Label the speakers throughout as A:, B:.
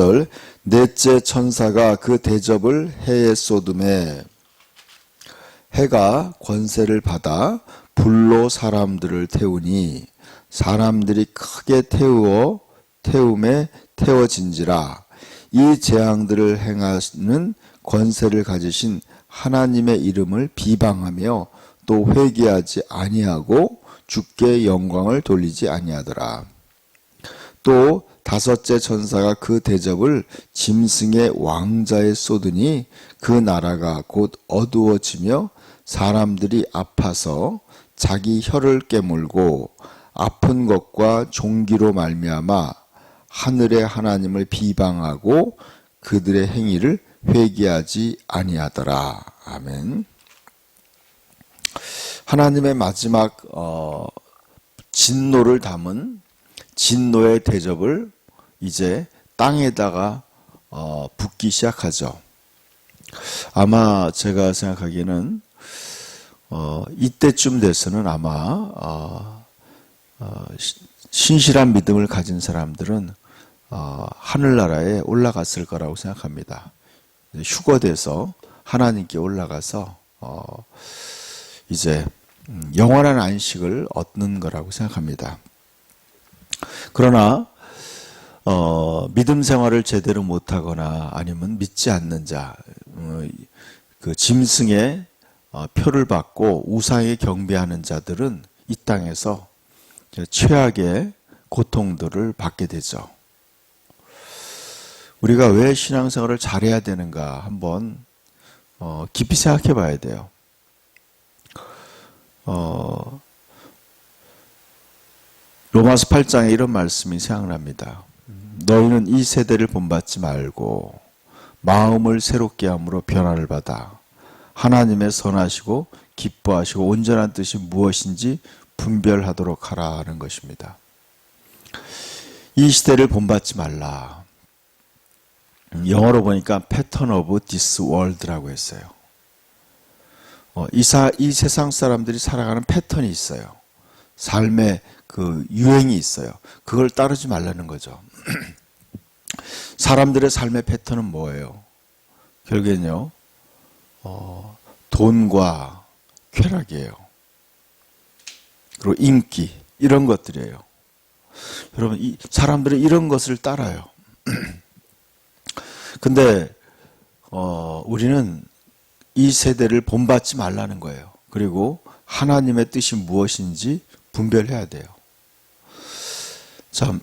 A: 10절 넷째 천사가 그 대접을 해에 쏟음에 해가 권세를 받아 불로 사람들을 태우니 사람들이 크게 태움에 태워진지라. 이 재앙들을 행하는 권세를 가지신 하나님의 이름을 비방하며 또 회개하지 아니하고 주께 영광을 돌리지 아니하더라. 또 다섯째 천사가 그 대접을 짐승의 왕자에 쏟으니 그 나라가 곧 어두워지며 사람들이 아파서 자기 혀를 깨물고 아픈 것과 종기로 말미암아 하늘의 하나님을 비방하고 그들의 행위를 회개하지 아니하더라. 아멘. 하나님의 마지막 진노를 담은 진노의 대접을 이제 땅에다가 붓기 시작하죠. 아마 제가 생각하기에는 이때쯤 돼서는 아마 신실한 믿음을 가진 사람들은 하늘나라에 올라갔을 거라고 생각합니다. 휴거돼서 하나님께 올라가서 이제 영원한 안식을 얻는 거라고 생각합니다. 그러나 믿음 생활을 제대로 못하거나 아니면 믿지 않는 자, 그 짐승의 표를 받고 우상에 경배하는 자들은 이 땅에서 최악의 고통들을 받게 되죠. 우리가 왜 신앙생활을 잘해야 되는가 한번 깊이 생각해 봐야 돼요. 로마서 8장에 이런 말씀이 생각납니다. 너희는 이 세대를 본받지 말고 마음을 새롭게 함으로 변화를 받아 하나님의 선하시고 기뻐하시고 온전한 뜻이 무엇인지 분별하도록 하라는 것입니다. 이 시대를 본받지 말라. 영어로 보니까 pattern of this world라고 했어요. 이 세상 사람들이 살아가는 패턴이 있어요. 삶의 그 유행이 있어요. 그걸 따르지 말라는 거죠. 사람들의 삶의 패턴은 뭐예요? 결국엔요, 돈과 쾌락이에요. 그리고 인기, 이런 것들이에요. 여러분, 이 사람들은 이런 것을 따라요. 근데 우리는 이 세대를 본받지 말라는 거예요. 그리고 하나님의 뜻이 무엇인지 분별해야 돼요. 참,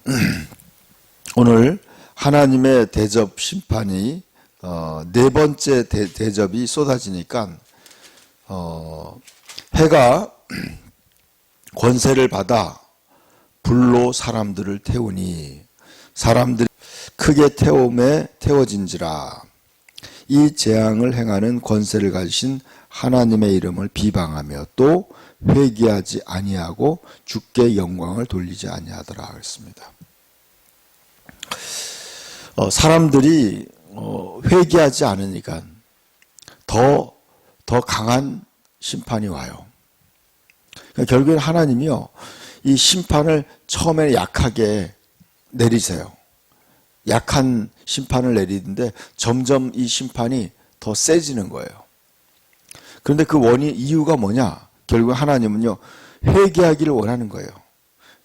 A: 오늘 하나님의 대접 심판이 네 번째 대접이 쏟아지니까 해가 권세를 받아 불로 사람들을 태우니 사람들이 크게 태움에 태워진지라. 이 재앙을 행하는 권세를 가지신 하나님의 이름을 비방하며 또 회개하지 아니하고 주께 영광을 돌리지 아니하더라 그랬습니다. 사람들이 회개하지 않으니까 더 강한 심판이 와요. 그러니까 결국엔 하나님이요, 이 심판을 처음에 약하게 내리세요. 약한 심판을 내리는데 점점 이 심판이 더 세지는 거예요. 그런데 그 이유가 뭐냐? 결국 하나님은요, 회개하기를 원하는 거예요.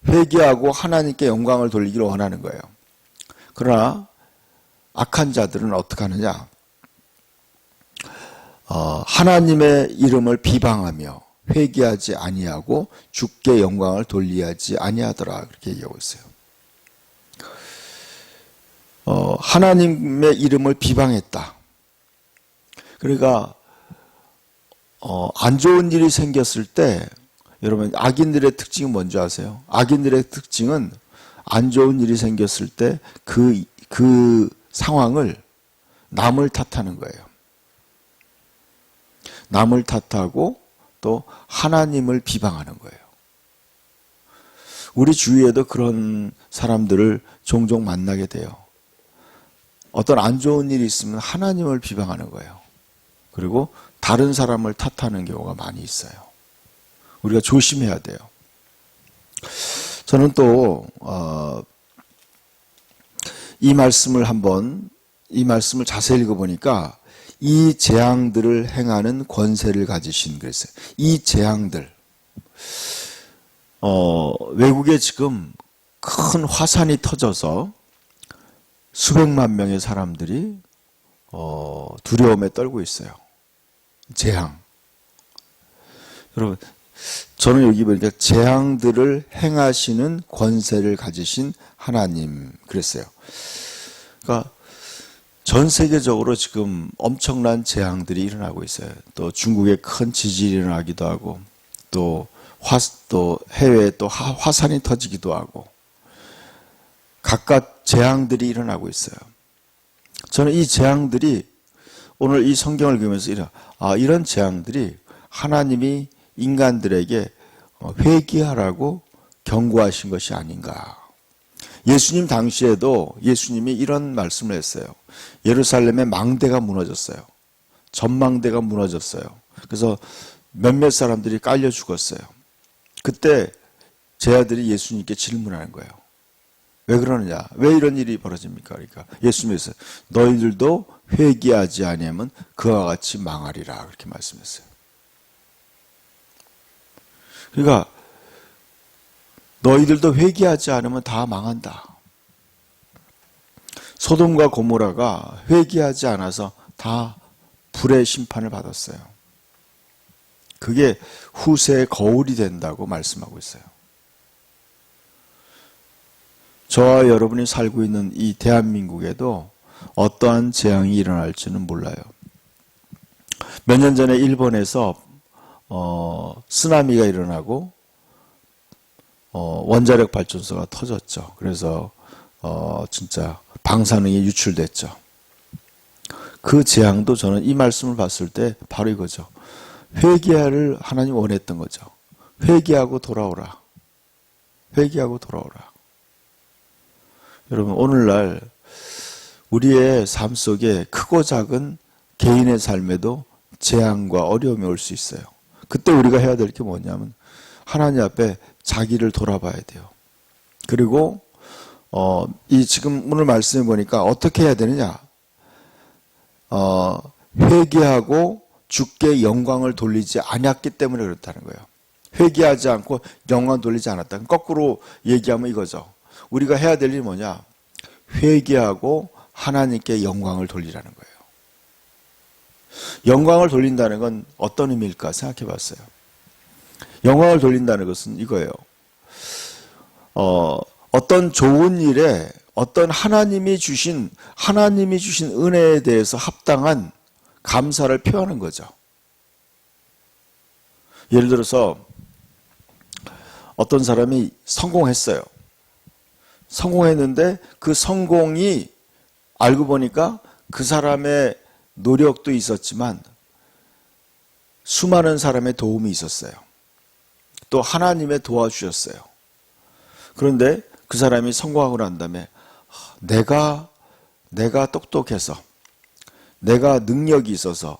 A: 회개하고 하나님께 영광을 돌리기를 원하는 거예요. 그러나 악한 자들은 어떻게 하느냐? 하나님의 이름을 비방하며 회개하지 아니하고 주께 영광을 돌리지 아니하더라, 그렇게 얘기하고 있어요. 하나님의 이름을 비방했다. 그러니까 안 좋은 일이 생겼을 때, 여러분, 악인들의 특징이 뭔지 아세요? 악인들의 특징은 안 좋은 일이 생겼을 때 그 상황을 남을 탓하는 거예요. 남을 탓하고 또 하나님을 비방하는 거예요. 우리 주위에도 그런 사람들을 종종 만나게 돼요. 어떤 안 좋은 일이 있으면 하나님을 비방하는 거예요. 그리고 다른 사람을 탓하는 경우가 많이 있어요. 우리가 조심해야 돼요. 저는 또 이 말씀을 자세히 읽어보니까 이 재앙들을 행하는 권세를 가지신 그랬어요. 이 재앙들. 외국에 지금 큰 화산이 터져서 수백만 명의 사람들이 두려움에 떨고 있어요. 재앙. 여러분, 저는 여기 보니까 재앙들을 행하시는 권세를 가지신 하나님 그랬어요. 그러니까 전 세계적으로 지금 엄청난 재앙들이 일어나고 있어요. 또 중국에 큰 지진이 일어나기도 하고 또 해외에 또 화산이 터지기도 하고 각각 재앙들이 일어나고 있어요. 저는 이 재앙들이 오늘 이 성경을 읽으면서 이런 재앙들이 하나님이 인간들에게 회개하라고 경고하신 것이 아닌가. 예수님 당시에도 예수님이 이런 말씀을 했어요. 예루살렘의 망대가 무너졌어요. 전망대가 무너졌어요. 그래서 몇몇 사람들이 깔려 죽었어요. 그때 제 아들이 예수님께 질문하는 거예요. 왜 그러느냐? 왜 이런 일이 벌어집니까? 그러니까 예수님께서 너희들도 회개하지 아니하면 그와 같이 망하리라 그렇게 말씀했어요. 그러니까 너희들도 회개하지 않으면 다 망한다. 소돔과 고모라가 회개하지 않아서 다 불의 심판을 받았어요. 그게 후세의 거울이 된다고 말씀하고 있어요. 저와 여러분이 살고 있는 이 대한민국에도 어떠한 재앙이 일어날지는 몰라요. 몇 년 전에 일본에서 쓰나미가 일어나고 원자력 발전소가 터졌죠. 그래서 진짜 방사능이 유출됐죠. 그 재앙도 저는 이 말씀을 봤을 때 바로 이거죠. 회개를 하나님 원했던 거죠. 회개하고 돌아오라. 회개하고 돌아오라. 여러분, 오늘날 우리의 삶 속에 크고 작은 개인의 삶에도 재앙과 어려움이 올 수 있어요. 그때 우리가 해야 될 게 뭐냐면 하나님 앞에 자기를 돌아봐야 돼요. 그리고 이 지금 오늘 말씀해 보니까 어떻게 해야 되느냐? 회개하고 주께 영광을 돌리지 않았기 때문에 그렇다는 거예요. 회개하지 않고 영광 돌리지 않았다. 거꾸로 얘기하면 이거죠. 우리가 해야 될 일이 뭐냐? 회개하고 하나님께 영광을 돌리라는 거예요. 영광을 돌린다는 건 어떤 의미일까 생각해 봤어요. 영광을 돌린다는 것은 이거예요. 어떤 좋은 일에 어떤 하나님이 주신 은혜에 대해서 합당한 감사를 표하는 거죠. 예를 들어서 어떤 사람이 성공했어요. 성공했는데 그 성공이 알고 보니까 그 사람의 노력도 있었지만 수많은 사람의 도움이 있었어요. 또 하나님의 도와주셨어요. 그런데 그 사람이 성공하고 난 다음에 내가 똑똑해서 내가 능력이 있어서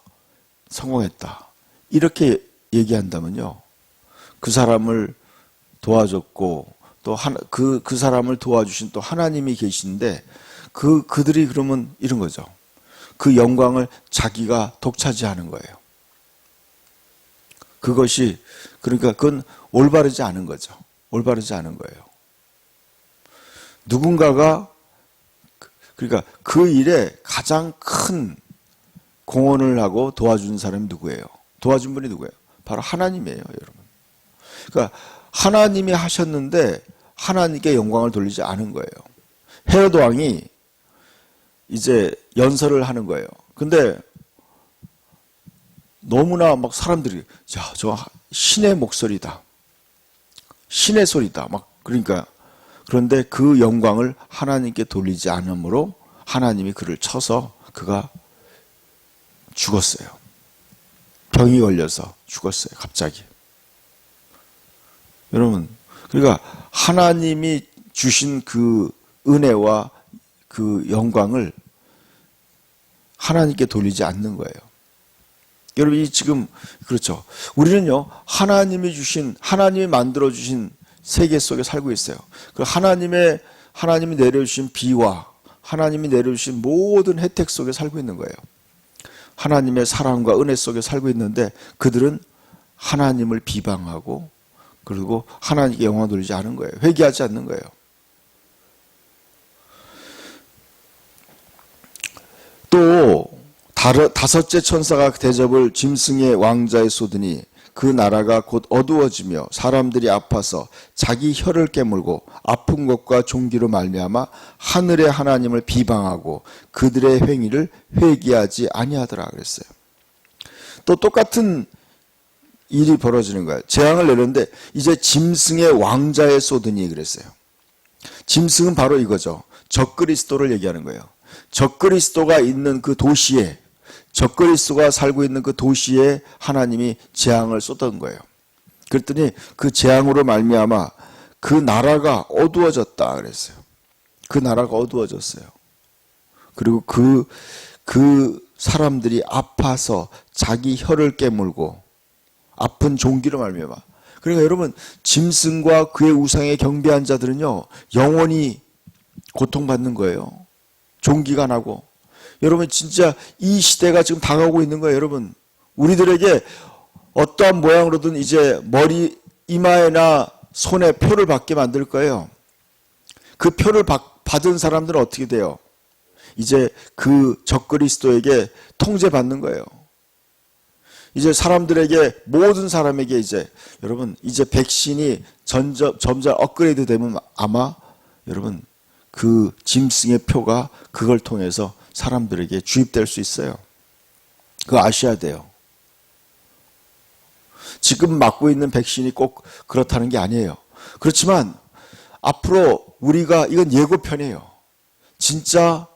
A: 성공했다. 이렇게 얘기한다면요. 그 사람을 도와줬고 또 그 사람을 도와주신 또 하나님이 계신데 그들이 그러면 이런 거죠. 그 영광을 자기가 독차지하는 거예요. 그러니까 그건 올바르지 않은 거죠. 올바르지 않은 거예요. 누군가가 그러니까 그 일에 가장 큰 공헌을 하고 도와준 사람이 누구예요? 도와준 분이 누구예요? 바로 하나님이에요, 여러분. 그러니까 하나님이 하셨는데 하나님께 영광을 돌리지 않은 거예요. 헤롯 왕이 이제 연설을 하는 거예요. 근데 너무나 막 사람들이 저 신의 목소리다. 신의 소리다. 그런데 그 영광을 하나님께 돌리지 않으므로 하나님이 그를 쳐서 그가 죽었어요. 병이 걸려서 죽었어요. 갑자기. 여러분, 그러니까 하나님이 주신 그 은혜와 그 영광을 하나님께 돌리지 않는 거예요. 여러분, 지금 그렇죠. 우리는요, 하나님이 만들어 주신 세계 속에 살고 있어요. 그 하나님이 내려주신 비와 하나님이 내려주신 모든 혜택 속에 살고 있는 거예요. 하나님의 사랑과 은혜 속에 살고 있는데 그들은 하나님을 비방하고 그리고 하나님께 영광 돌리지 않은 거예요. 회개하지 않는 거예요. 또 다섯째 천사가 대접을 짐승의 왕자에 쏟으니 그 나라가 곧 어두워지며 사람들이 아파서 자기 혀를 깨물고 아픈 것과 종기로 말미암아 하늘의 하나님을 비방하고 그들의 행위를 회개하지 아니하더라 그랬어요. 또 똑같은 일이 벌어지는 거예요. 재앙을 내렸는데 이제 짐승의 왕자에 쏟으니 그랬어요. 짐승은 바로 이거죠. 적그리스도를 얘기하는 거예요. 적그리스도가 있는 그 도시에, 적그리스도가 살고 있는 그 도시에 하나님이 재앙을 쏟은 거예요. 그랬더니 그 재앙으로 말미암아 그 나라가 어두워졌다 그랬어요. 그 나라가 어두워졌어요. 그리고 그 사람들이 아파서 자기 혀를 깨물고 아픈 종기로 말미암아. 그러니까 여러분, 짐승과 그의 우상에 경배한 자들은요, 영원히 고통받는 거예요. 종기가 나고. 여러분, 진짜 이 시대가 지금 다가오고 있는 거예요. 여러분, 우리들에게 어떠한 모양으로든 이제 머리, 이마에나 손에 표를 받게 만들 거예요. 그 표를 받은 사람들은 어떻게 돼요? 이제 그 적그리스도에게 통제받는 거예요. 이제 사람들에게, 모든 사람에게 이제, 여러분, 이제 백신이 점점 업그레이드 되면 아마, 여러분, 그 짐승의 표가 그걸 통해서 사람들에게 주입될 수 있어요. 그거 아셔야 돼요. 지금 맞고 있는 백신이 꼭 그렇다는 게 아니에요. 그렇지만, 앞으로 우리가, 이건 예고편이에요. 진짜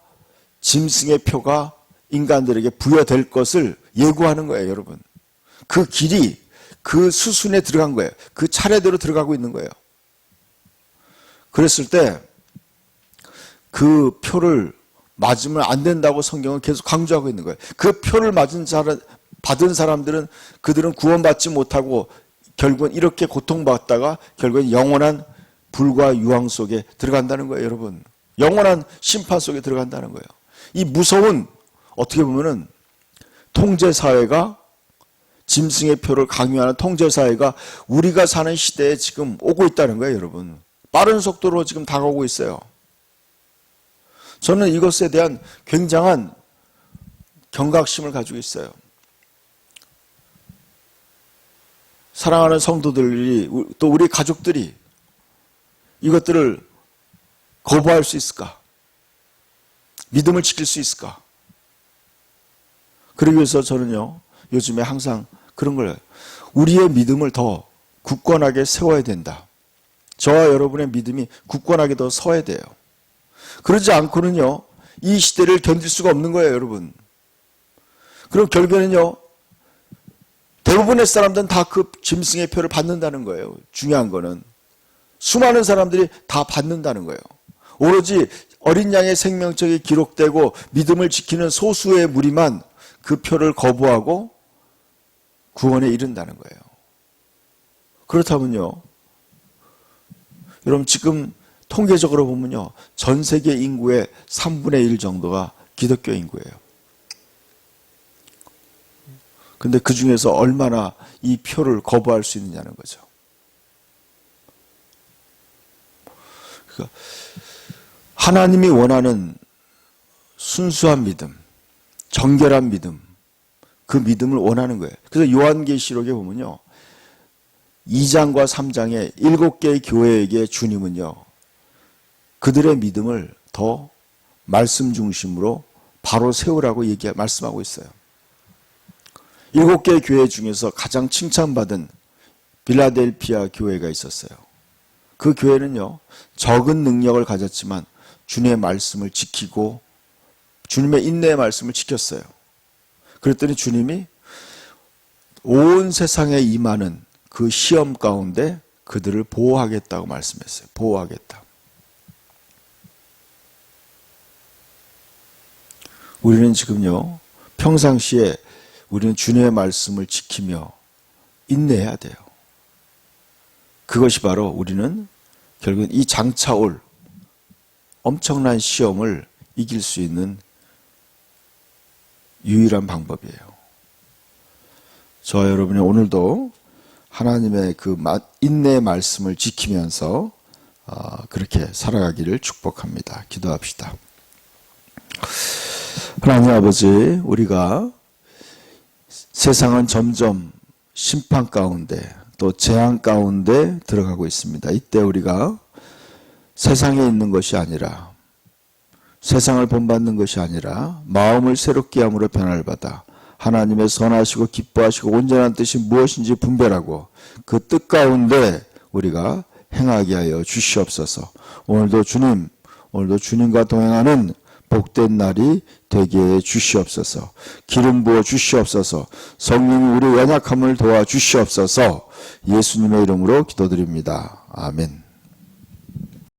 A: 짐승의 표가 인간들에게 부여될 것을 예고하는 거예요, 여러분. 그 길이 그 수순에 들어간 거예요. 그 차례대로 들어가고 있는 거예요. 그랬을 때 그 표를 맞으면 안 된다고 성경은 계속 강조하고 있는 거예요. 그 표를 받은 사람들은 그들은 구원받지 못하고 결국은 이렇게 고통받다가 결국은 영원한 불과 유황 속에 들어간다는 거예요, 여러분. 영원한 심판 속에 들어간다는 거예요. 이 무서운, 어떻게 보면은 통제사회가, 짐승의 표를 강요하는 통제사회가 우리가 사는 시대에 지금 오고 있다는 거예요, 여러분. 빠른 속도로 지금 다가오고 있어요. 저는 이것에 대한 굉장한 경각심을 가지고 있어요. 사랑하는 성도들이, 또 우리 가족들이 이것들을 거부할 수 있을까? 믿음을 지킬 수 있을까? 그러기 위해서 저는요, 요즘에 항상 그런 걸, 우리의 믿음을 더 굳건하게 세워야 된다. 저와 여러분의 믿음이 굳건하게 더 서야 돼요. 그러지 않고는요, 이 시대를 견딜 수가 없는 거예요, 여러분. 그럼 결국에는요, 대부분의 사람들은 다 그 짐승의 표를 받는다는 거예요. 중요한 거는. 수많은 사람들이 다 받는다는 거예요. 오로지 어린 양의 생명책이 기록되고 믿음을 지키는 소수의 무리만 그 표를 거부하고 구원에 이른다는 거예요. 그렇다면요, 여러분 지금 통계적으로 보면요, 전 세계 인구의 3분의 1 정도가 기독교 인구예요. 근데 그 중에서 얼마나 이 표를 거부할 수 있느냐는 거죠. 그러니까 하나님이 원하는 순수한 믿음, 정결한 믿음, 그 믿음을 원하는 거예요. 그래서 요한계시록에 보면요, 2장과 3장에 7개의 교회에게 주님은요, 그들의 믿음을 더 말씀 중심으로 바로 세우라고 말씀하고 있어요. 7개의 교회 중에서 가장 칭찬받은 빌라델피아 교회가 있었어요. 그 교회는요, 적은 능력을 가졌지만 주님의 말씀을 지키고 주님의 인내의 말씀을 지켰어요. 그랬더니 주님이 온 세상에 임하는 그 시험 가운데 그들을 보호하겠다고 말씀했어요. 보호하겠다. 우리는 지금요, 평상시에 우리는 주님의 말씀을 지키며 인내해야 돼요. 그것이 바로 우리는 결국 이 장차 올 엄청난 시험을 이길 수 있는 유일한 방법이에요. 저와 여러분이 오늘도 하나님의 그 인내의 말씀을 지키면서 그렇게 살아가기를 축복합니다. 기도합시다. 하나님 아버지, 우리가 세상은 점점 심판 가운데 또 재앙 가운데 들어가고 있습니다. 이때 우리가 세상에 있는 것이 아니라, 세상을 본받는 것이 아니라 마음을 새롭게 함으로 변화를 받아 하나님의 선하시고 기뻐하시고 온전한 뜻이 무엇인지 분별하고 그 뜻 가운데 우리가 행하게 하여 주시옵소서. 오늘도 주님과 동행하는 복된 날이 되게 해 주시옵소서. 기름 부어 주시옵소서. 성령이 우리 연약함을 도와 주시옵소서. 예수님의 이름으로 기도드립니다. 아멘.